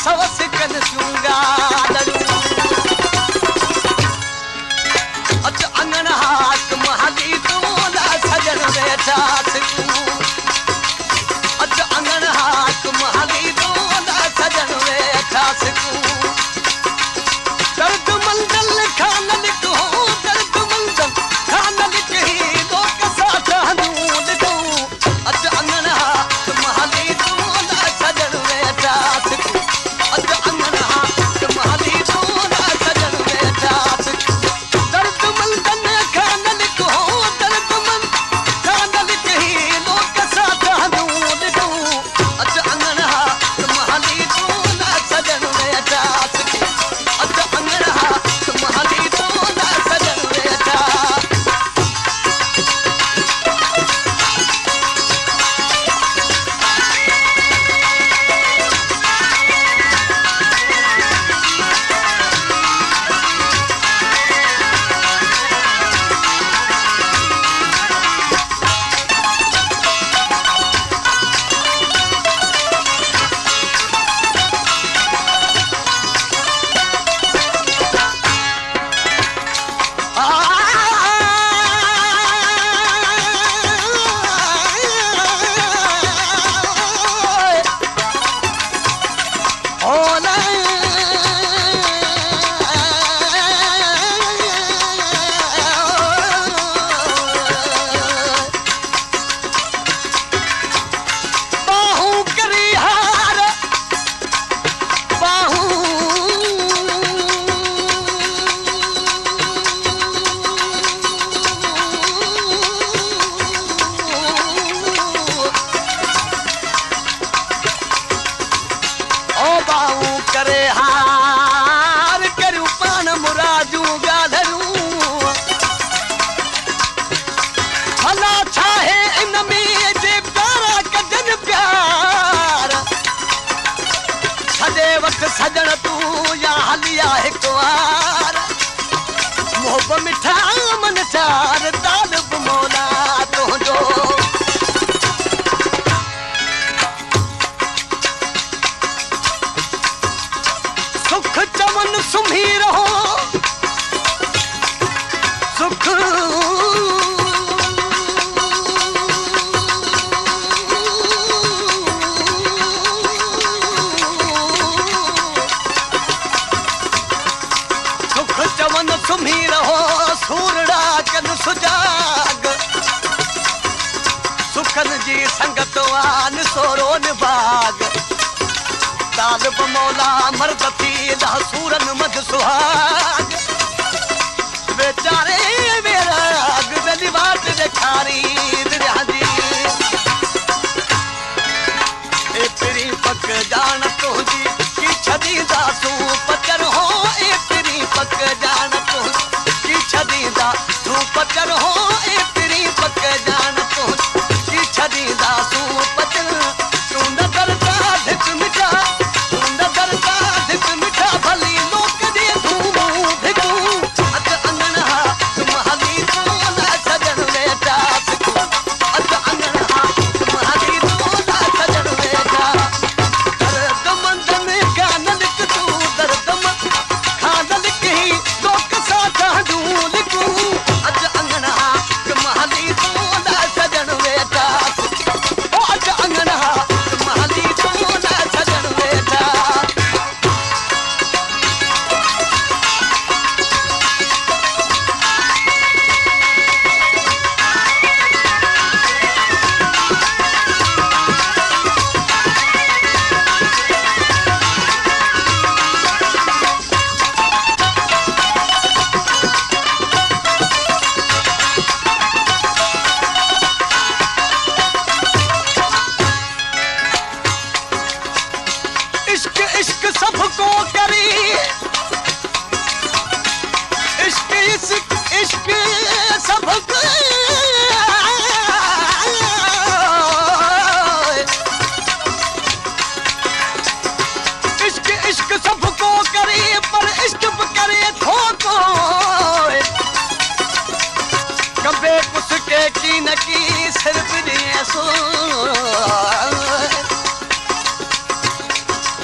सवस कन चूंगालू अच अंगण हाक महाली तोला सजन वेठा अच अंगण हाक महाली तोला सजन वेठा दर्द मंडल खान लिख हो दर्द मंडल खान लिख ही लोक साथ हनूल दो अच अंगण हाक महाली तोला सजन वेठा अच अंगण हाक महाली तोला सजन वेठा दर्द मंडल खान लिख हो दर्द मंडल खान लिख ही लोक साथ हनूल दो अच अंगण हाक महाली तोला सजन वेठा अच अंगण हाक महाली तोला सजन वेठा करे हार करूं पान मुराजू गाधरू भला छाहे इन में जे प्यारा कजन प्यार छदे वक्त सजन तू या हलिया हिक वार मोहब मिठा मन चार तालब मौला तुंहिंजो सुख चमन सुम्ही रहो सुख सुख चमन सुम्ही रहो सूरड़ा कन सुजाग सुखन जी संगत वान सोरोन बाग तालब मौला मर्द थी सूरन मध सुहाग बेचारे मेरा गुजली बात देखारी दिहादी ए तेरी पक जान तुझी की छदी दासू पचर हो ए तेरी पक जान तुझी की छदी दासू पचर हो ए तेरी पक जान तुझी की छदी दासू पचर तू नजर का धिक मिटा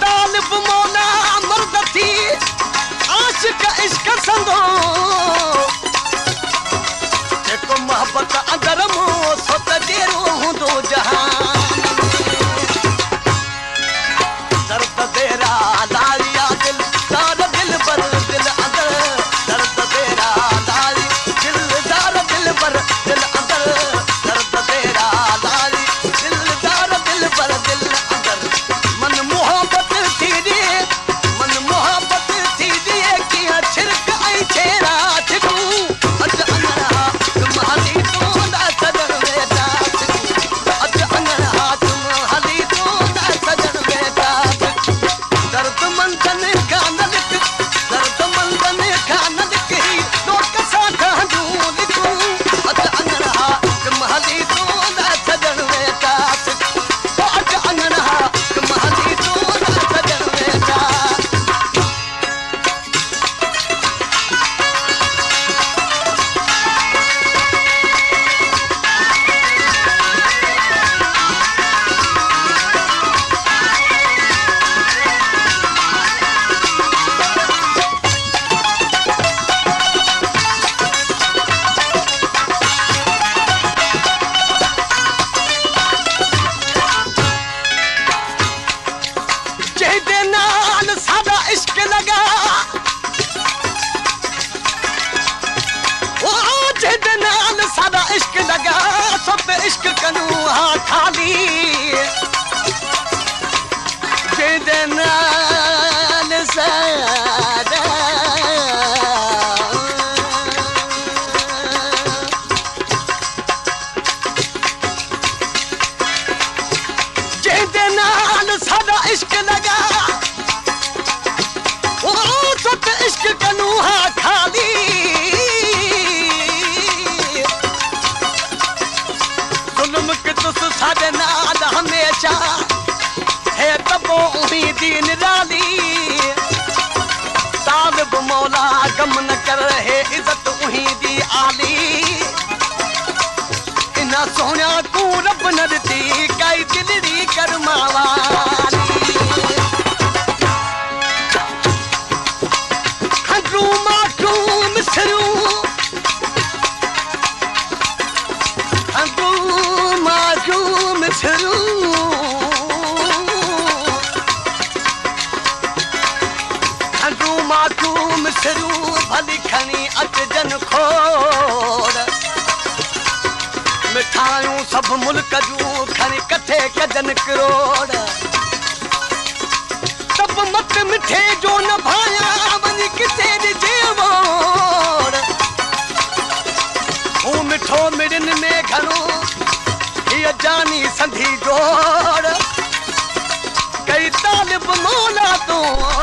तालिब मौला त अंदर मूं सो त जहिड़ो हूंदो जहान दर्द तेरा लारिया दिल दार दिल पर दिल अंदर दर्द तेरा लारी दिल दार दिल पर दिल अंदर दर्द तेरा लारी दिल दार दिल पर दिल अंदर मन मोहब्बत थी दिए मन मोहब्बत थी दिए किया छिरक आई छेरा छिकू अच अंगना तुम हली तो ना सजन बेटा अच अंगना तुम हली तो ना सजन बेटा दर्द मंदन का नलिक दर्द मंदन का नलिक ही लोक साथ हूं लिखू अच अंगना तुम हली तो ना सजन बेटा अच अंगना तुम हली तो ना सजन बेटा जहिदे नाल सादा इश्क लगा ओ जहिदे नाल सादा इश्क लगा सब इश्क कनू हाँ खाली जहिदे नाल सादा जहिदे नाल सादा इश्क लगा ओ सब इश्क कनू हाँ खाली जुल्म के तुस साडे नाल हमेशा है तबो उम्मीदी निराली तालिब मौला गम न कर है इज्जत उम्मीदी आली इना सोहणिया तू रब न ॾिठी काई दिलड़ी कर्मा वाली खंडू माठू मिसरू खंडू माठू मिसरू खंडू माठू मिसरू भली खणी अचजन खोड़ मिठायूं सब मुल्क जूं खणी कठे कजन करोड़ सब मत मिठे जो न भाया वञी किथे ॾिजे मोड़ हूं मिठो मिड़न में घणो हीअ जानी संधी जोड़ कई तालिब मौला तूं